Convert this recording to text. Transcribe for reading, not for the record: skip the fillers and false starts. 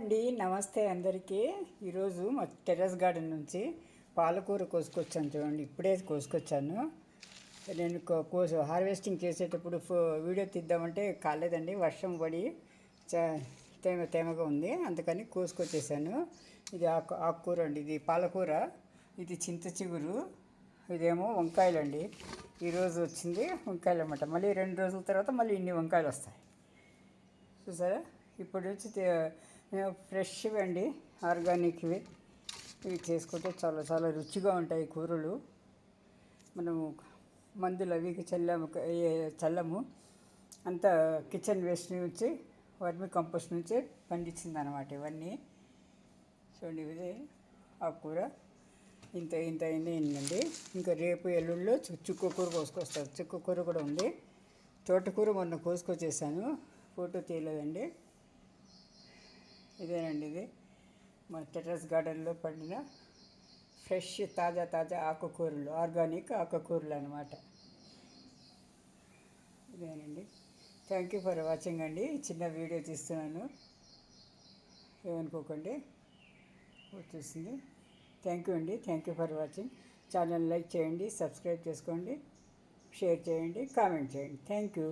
అండి, నమస్తే అందరికీ. ఈరోజు మా టెర్రస్ గార్డెన్ నుంచి పాలకూర కోసుకొచ్చాను. చూడండి, ఇప్పుడే కోసుకొచ్చాను. నేను హార్వెస్టింగ్ చేసేటప్పుడు వీడియో తీద్దామంటే కాలేదండి, వర్షం పడి తేమగా ఉంది, అందుకని కోసుకొచ్చేసాను. ఇది ఆకుకూర అండి, ఇది పాలకూర, ఇది చింత చిగురు, ఇదేమో వంకాయలు అండి. ఈరోజు వచ్చింది వంకాయలు అన్నమాట. మళ్ళీ 2 రోజుల తర్వాత మళ్ళీ ఇన్ని వంకాయలు వస్తాయి, చూసారా. ఇప్పుడు నుంచి ఫ్రెష్వి అండి, ఆర్గానిక్వి. ఇవి చేసుకుంటే చాలా చాలా రుచిగా ఉంటాయి కూరలు. మనము మందులు అవి చల్లము అంతా కిచెన్ వేస్ట్ నుంచి, వర్మి కంపోస్ట్ నుంచి పండించింది అన్నమాట ఇవన్నీ. చూడండి, ఇదే ఆకుకూర ఇంత ఇంత అయిందండి. ఇంకా రేపు ఎల్లుళ్ళో చుక్కకూర కోసుకొస్తారు. చుక్కకూర కూడా ఉంది. తోటకూర మొన్న కోసుకొచ్చేసాను, ఫోటో తీయలేదండి. ఇదేనండి, ఇది మా టెర్రస్ గార్డెన్లో పండిన ఫ్రెష్ తాజా తాజా ఆకుకూరలు, ఆర్గానిక్ ఆకుకూరలు అన్నమాట. ఇదేనండి. థ్యాంక్ యూ ఫర్ వాచింగ్ అండి. చిన్న వీడియో తీస్తున్నాను, ఏమనుకోకండి. చూస్తుంది. థ్యాంక్ యూ అండి, thank you for watching. Channel like చేయండి, సబ్స్క్రైబ్ చేసుకోండి, షేర్ చేయండి, కామెంట్ చేయండి. Thank you.